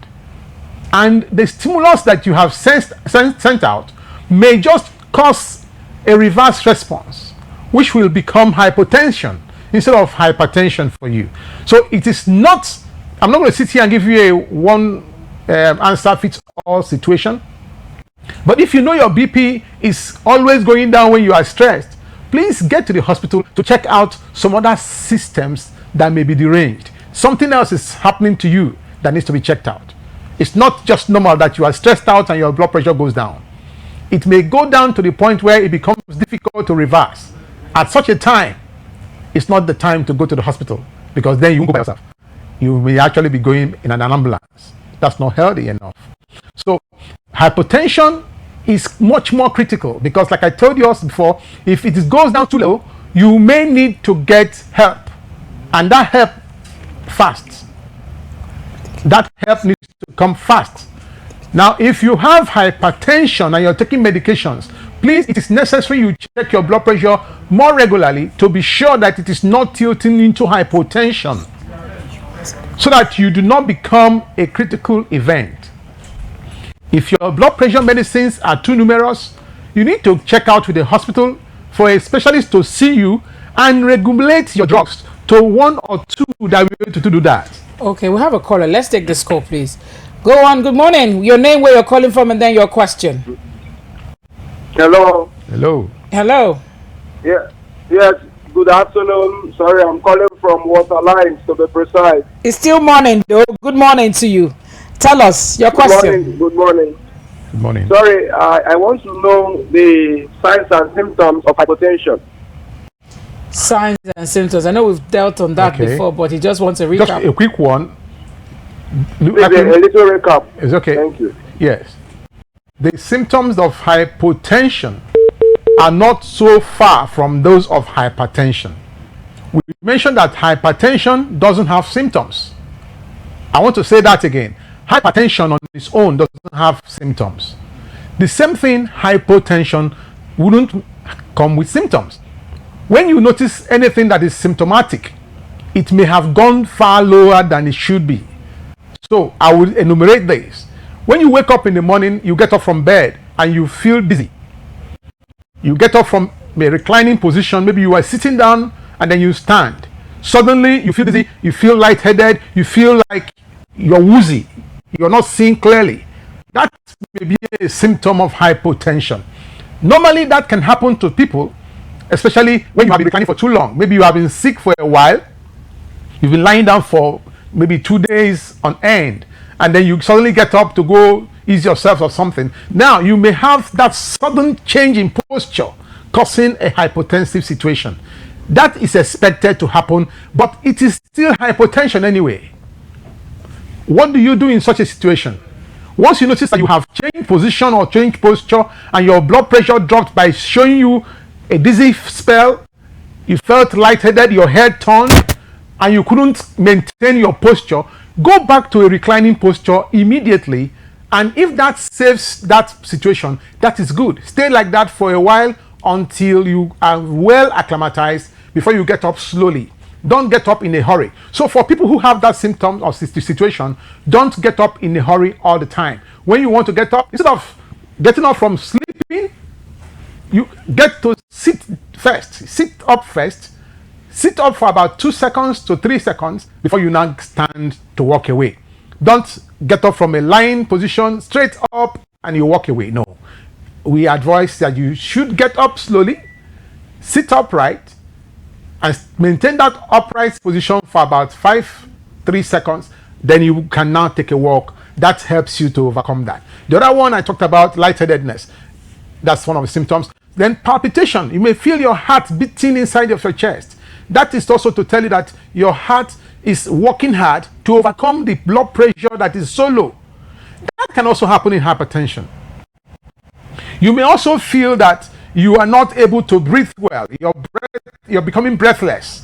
And the stimulus that you have sent out may just cause a reverse response, which will become hypotension instead of hypertension for you. So it is not, I'm not going to sit here and give you a one answer fits all situation. But if you know your BP is always going down when you are stressed, please get to the hospital to check out some other systems that may be deranged. Something else is happening to you that needs to be checked out. It's not just normal that you are stressed out and your blood pressure goes down. It may go down to the point where it becomes difficult to reverse. At such a time, it's not the time to go to the hospital because then you won't go by yourself. You may actually be going in an ambulance. That's not healthy enough. So hypertension is much more critical because, like I told you also before, if it goes down too low, you may need to get help, and that help fast. That help needs to come fast. Now, if you have hypertension and you're taking medications, please, it is necessary you check your blood pressure more regularly to be sure that it is not tilting into hypotension. so that you do not become a critical event. If your blood pressure medicines are too numerous, you need to check out with the hospital for a specialist to see you and regulate your drugs to 1 or 2 that will be able to do that. Okay, we have a caller. Let's take this call, please. Go on. Good morning. Your name, where you're calling from, and then your question. Hello. Hello. Hello. Yeah. Yes. Good afternoon. Sorry, I'm calling from Waterlines to be precise. It's still morning, though. Good morning to you. Tell us your question. Good morning. Good morning. Sorry, I want to know the signs and symptoms of hypotension. Signs and symptoms. I know we've dealt on that before, but he just wants a recap. Just a quick one. A little recap. It's okay. Thank you. Yes. The symptoms of hypotension are not so far from those of hypertension. We mentioned that hypertension doesn't have symptoms. I want to say that again. Hypertension on its own doesn't have symptoms. The same thing, hypotension wouldn't come with symptoms. When you notice anything that is symptomatic, it may have gone far lower than it should be. So I will enumerate this. When you wake up in the morning, you get up from bed and you feel dizzy. You get up from a reclining position, maybe you are sitting down and then you stand. Suddenly you feel dizzy, you feel lightheaded, you feel like you're woozy, you're not seeing clearly. That may be a symptom of hypotension. Normally that can happen to people, especially when you have been reclining for too long. Maybe you have been sick for a while, you've been lying down for maybe 2 days on end, and then you suddenly get up to go ease yourself or something. Now you may have that sudden change in posture causing a hypotensive situation. That is expected to happen, but it is still hypotension anyway. What do you do in such a situation? Once you notice that you have changed position or changed posture and your blood pressure dropped by showing you a dizzy spell, you felt lightheaded, your head turned, and you couldn't maintain your posture, go back to a reclining posture immediately. And if that saves that situation, that is good. Stay like that for a while until you are well acclimatized before you get up slowly. Don't get up in a hurry. So for people who have that symptom or situation, don't get up in a hurry all the time. When you want to get up, instead of getting up from sleeping, you get to sit first. Sit up first. Sit up for about 2 seconds to 3 seconds before you now stand to walk away. Don't get up from a lying position straight up and you walk away. No. We advise that you should get up slowly, sit upright, and maintain that upright position for about 3 seconds. Then you can now take a walk. That helps you to overcome that. The other one I talked about, lightheadedness. That's one of the symptoms. Then palpitation. You may feel your heart beating inside of your chest. That is also to tell you that your heart is working hard to overcome the blood pressure that is so low. That can also happen in hypertension. You may also feel that you are not able to breathe well. You're becoming breathless.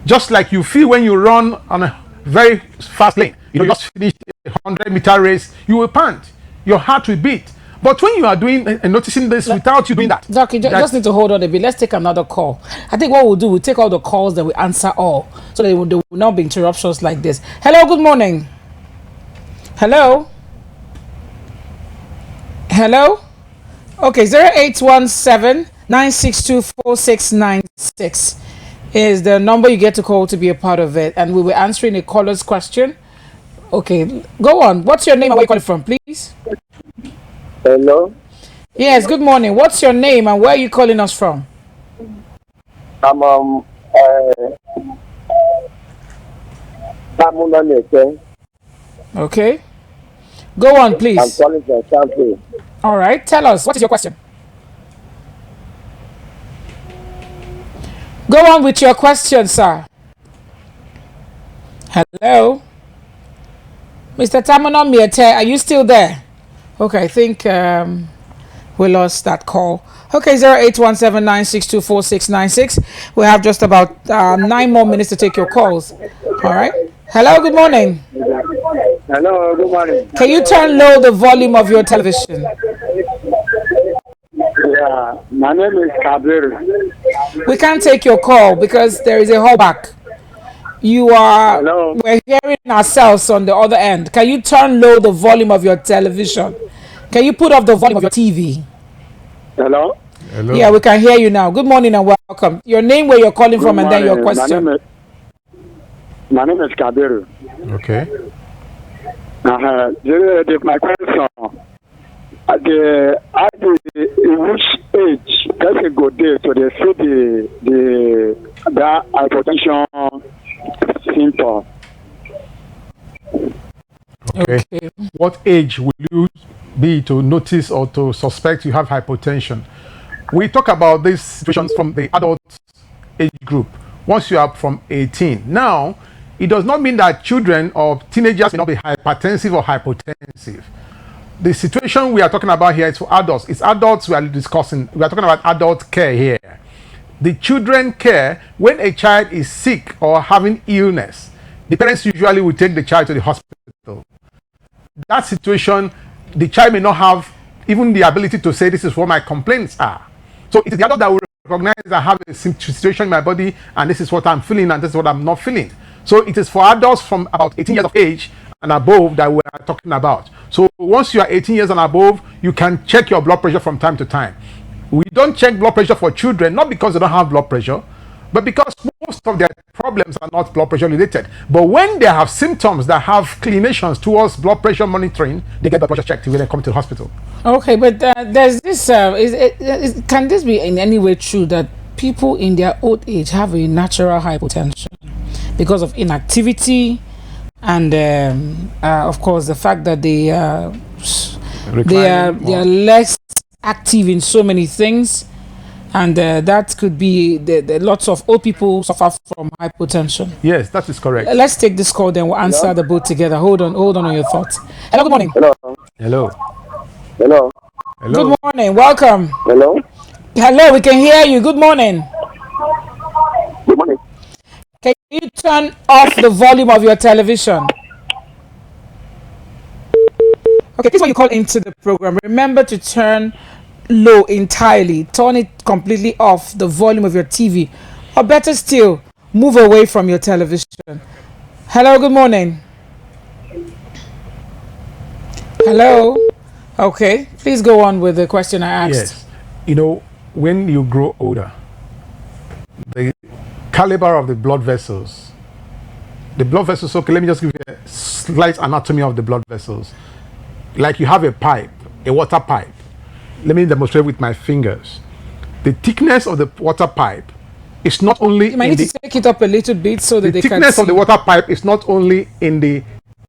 Just like you feel when you run on a very fast lane. You just finished a 100-meter race, you will pant. Your heart will beat. But when you are doing and noticing this without you doing that. Doc, you just need to hold on a bit. Let's take another call. I think what we'll do, we'll take all the calls, then we answer all. So there will not be interruptions like this. Hello, good morning. Hello? Hello? Okay, 0817-962-4696 is the number you get to call to be a part of it. And we were answering a caller's question. Okay, go on. What's your name and where you calling from, please? Hello? Yes, good morning. What's your name and where are you calling us from? I'm Okay. Go on, please. I'm calling from Champion. All right. Tell us. What is your question? Go on with your question, sir. Hello? Mr. Tamono Miete, are you still there? Okay, I think we lost that call. Okay, 0817-962-4696. We have just about 9 more minutes to take your calls. All right. Hello, good morning. Hello, good morning. Can you turn low the volume of your television? Yeah, my name is Kabir. We can't take your call because there is a holdback. We're hearing ourselves on the other end. Can you turn low the volume of your television? Can you put up the volume of your TV? Hello? Hello. Yeah, we can hear you now. Good morning and welcome. Your name, where you're calling from, and then your question. My name is Kabiru. Okay. My question, in which age person go there so they see the hypertension symptom? Okay. What age will you be to notice or to suspect you have hypotension? We talk about these situations from the adult age group. Once you are from 18. Now, it does not mean that children or teenagers may not be hypertensive or hypotensive. The situation we are talking about here is for adults. It's adults we are discussing. We are talking about adult care here. The children care, when a child is sick or having illness, the parents usually will take the child to the hospital. That situation, the child may not have even the ability to say, this is what my complaints are. So it is the adult that will recognize I have a situation in my body and this is what I'm feeling and this is what I'm not feeling. So it is for adults from about 18 years of age and above that we are talking about. So once you are 18 years and above, you can check your blood pressure from time to time. We don't check blood pressure for children, not because they don't have blood pressure, but because most of their problems are not blood pressure related. But when they have symptoms that have inclinations towards blood pressure monitoring, they get blood pressure checked when they come to the hospital. Okay, but there's this, can this be in any way true that people in their old age have a natural hypotension because of inactivity and of course the fact that they are less active in so many things, and that could be the lots of old people suffer from hypotension? Yes, that is correct. Let's take this call, then we'll answer the both together. Hold on your thoughts. Hello, good morning. Hello. Good morning, welcome. Hello, we can hear you. Good morning. good morning. Can you turn off the volume of your television? Okay, this is when you call into the program. Remember to turn low entirely. Turn it completely off, the volume of your TV. Or better still, move away from your television. Hello, good morning. Hello. Okay, please go on with the question I asked. Yes. You know, when you grow older, the caliber of the blood vessels, okay, let me just give you a slight anatomy of the blood vessels. Like you have a pipe, a water pipe. Let me demonstrate with my fingers. The thickness of the water pipe is not only... You might need to take it up a little bit so that they can see. The thickness of the water pipe is not only in the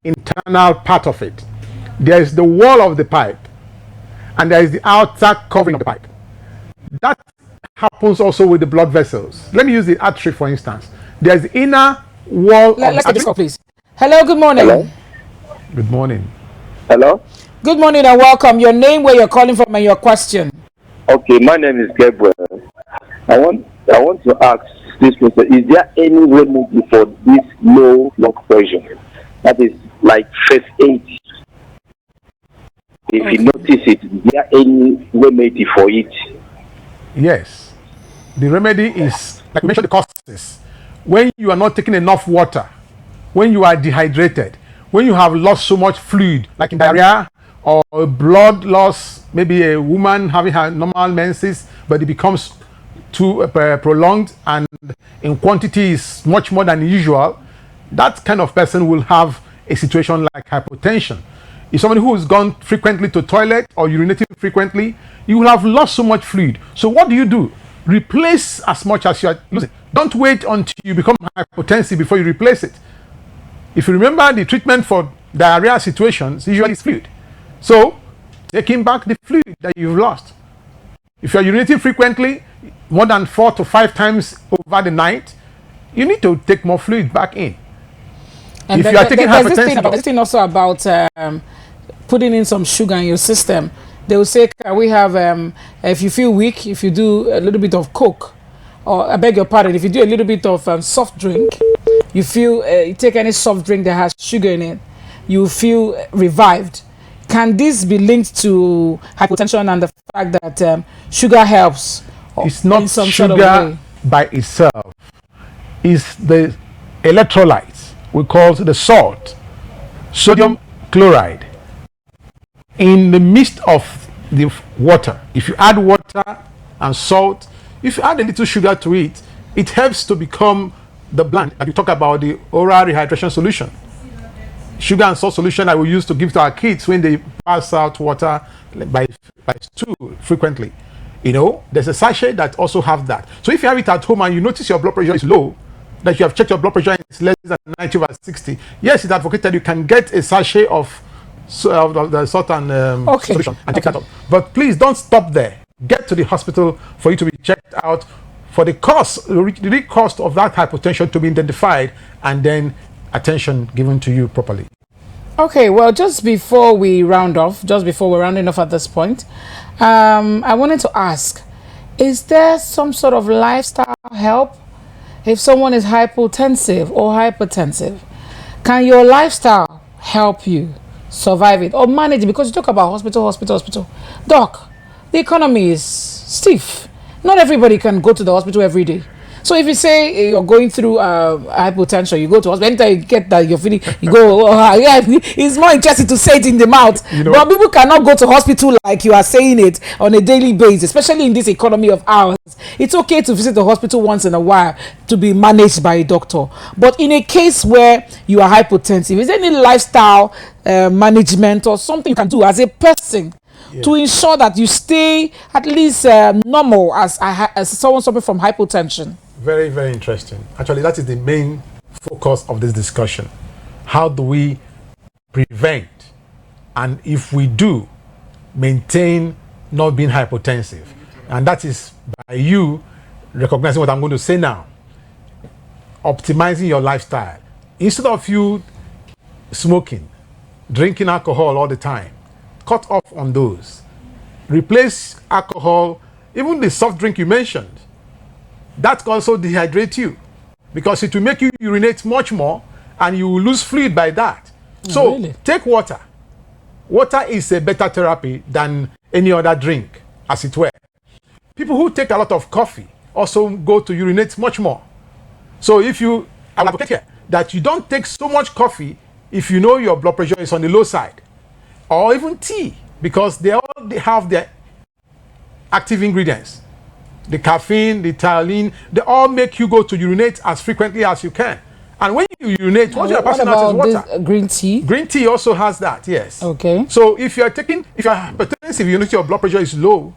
internal part of it. There is the wall of the pipe and there is the outer covering of the pipe. That happens also with the blood vessels. Let me use the artery for instance. There's the inner wall. Let's take this call, please. Hello, good morning. Hello? Good morning. Hello? Good morning and welcome. Your name, where you're calling from, and your question. Okay, my name is Gabriel. I want to ask this question. Is there any remedy for this low blood pressure? That is like first aid. If you notice it, is there any remedy for it? Yes. The remedy is, like we mentioned, the causes. When you are not taking enough water, when you are dehydrated, when you have lost so much fluid, like in diarrhea or blood loss, maybe a woman having her normal menses, but it becomes too prolonged and in quantity is much more than usual, that kind of person will have a situation like hypotension. If somebody who has gone frequently to toilet or urinating frequently, you will have lost so much fluid. So what do? Replace as much as you are losing. Don't wait until you become hypotensive before you replace it. If you remember, the treatment for diarrhea situations usually is fluid. So taking back the fluid that you've lost. If you're urinating frequently, more than 4 to 5 times over the night, you need to take more fluid back in. And if you are taking hypertension, there's this thing also about putting in some sugar in your system. They will say, can we have, if you feel weak, if you do a little bit of Coke, or I beg your pardon, if you do a little bit of soft drink, you feel, you take any soft drink that has sugar in it, you feel revived. Can this be linked to hypotension and the fact that sugar helps? It's not in some sugar sort of way? by itself. It's the electrolytes, we call the salt, sodium chloride, in the midst of the water. If you add water and salt, if you add a little sugar to it, it helps to become the blend that you talk about, the oral rehydration solution. Sugar and salt solution I will use to give to our kids when they pass out water by stool frequently. You know, there's a sachet that also have that. So if you have it at home and you notice your blood pressure is low, that you have checked your blood pressure and it's less than 90/60, yes, it's advocated you can get a sachet of the salt and solution and take that up. But please don't stop there. Get to the hospital for you to be checked out, for the cost, the real cost of that hypotension to be identified, and then attention given to you properly. Okay, well, just before we round off, just before we're rounding off at this point, I wanted to ask, is there some sort of lifestyle help if someone is hypotensive or hypertensive? Can your lifestyle help you survive it or manage it? Because you talk about hospital. Doc, the economy is stiff. Not everybody can go to the hospital every day. So if you say you're going through hypotension, you go to hospital. Anytime you get that you're feeling, you go, yeah, it's more interesting to say it in the mouth. You know, but people cannot go to hospital like you are saying it on a daily basis, especially in this economy of ours. It's okay to visit the hospital once in a while to be managed by a doctor. But in a case where you are hypotensive, is there any lifestyle management or something you can do as a person to ensure that you stay at least normal as someone suffering from hypotension? Very, very interesting. Actually, that is the main focus of this discussion. How do we prevent, and if we do, maintain not being hypotensive? And that is by you recognizing what I'm going to say now. Optimizing your lifestyle. Instead of you smoking, drinking alcohol all the time, cut off on those. Replace alcohol, even the soft drink you mentioned. That also dehydrate you because it will make you urinate much more and you will lose fluid by that. So really? Take water. Water is a better therapy than any other drink, as it were. People who take a lot of coffee also go to urinate much more. So if you, I advocate here that you don't take so much coffee if you know your blood pressure is on the low side, or even tea, because they have their active ingredients. The caffeine, the taurine, they all make you go to urinate as frequently as you can. And when you urinate, what you are passing out is water. Green tea? Green tea also has that, yes. Okay. So if you are hypertensive, you notice your blood pressure is low,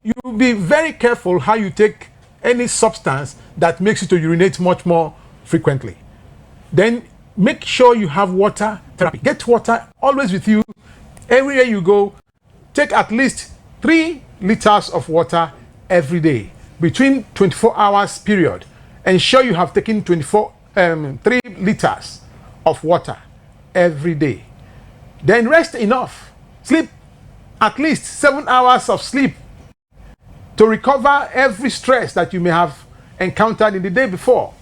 you be very careful how you take any substance that makes you to urinate much more frequently. Then make sure you have water therapy. Get water always with you. Everywhere you go, take at least 3 liters of water every day between 24 hours period. Ensure you have taken 3 liters of water every day. Then rest enough. Sleep at least 7 hours of sleep to recover every stress that you may have encountered in the day before.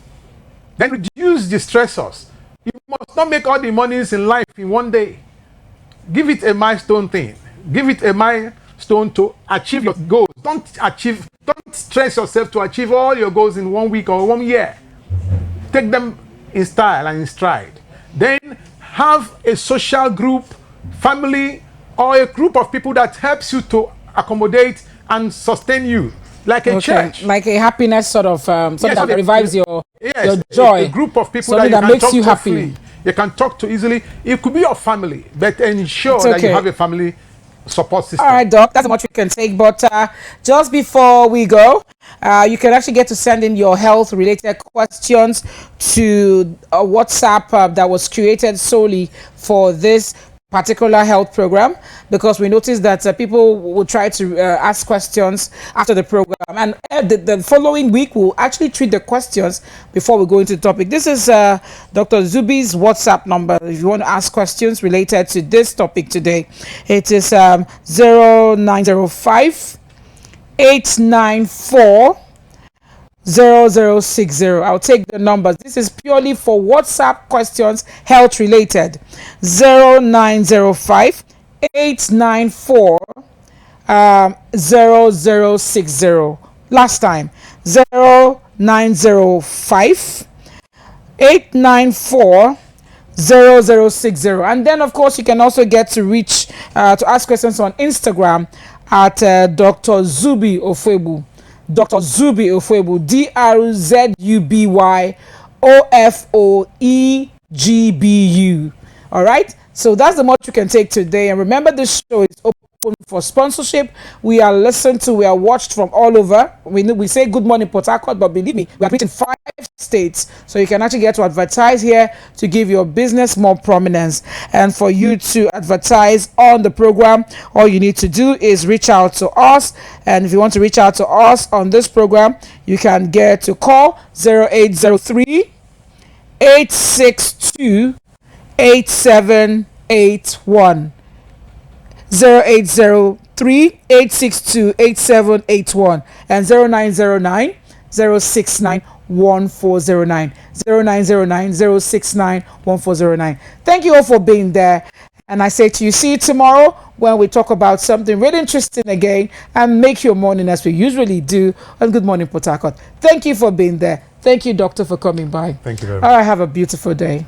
Then reduce the stressors. You must not make all the monies in life in one day. Give it a milestone thing. Give it a milestone to achieve your goals. Don't stress yourself to achieve all your goals in 1 week or 1 year. Take them in style and in stride. Then have a social group, family, or a group of people that helps you to accommodate and sustain you, like a church. Like a happiness sort of, something that revives your joy. A group of people that makes you happy. Freely. You can talk to easily. It could be your family, but ensure that you have a family support system. All right, Doc, that's much we can take. But just before we go, you can actually get to send in your health-related questions to a WhatsApp that was created solely for this particular health program, because we noticed that people will try to ask questions after the program, and the following week we'll actually treat the questions before we go into the topic. This is Dr. Zuby's WhatsApp number if you want to ask questions related to this topic today. It is 0905 894 0060. I'll take the numbers. This is purely for WhatsApp questions, health related. 0905 894 0060. Last time, 0905 894 0060. And then of course you can also get to reach to ask questions on Instagram at Dr. Zuby Ofebu. Dr. Zuby Ofebu, DRZUBY OFOEGBU. All right, so that's the much you can take today. And remember, this show is open for sponsorship. We are listened to, we are watched from all over. We say Good Morning Port Harcourt, but believe me, we are reaching 5 states, so you can actually get to advertise here to give your business more prominence. And for you to advertise on the program, all you need to do is reach out to us. And if you want to reach out to us on this program, you can get to call 0803 862 8781. 0803 862 8781 and 0909 069 1409. 0909 069 1409. Thank you all for being there. And I say to you, see you tomorrow when we talk about something really interesting again and make your morning as we usually do on Good Morning Port Harcourt. Thank you for being there. Thank you, Doctor, for coming by. Thank you very much. All right, have a beautiful day.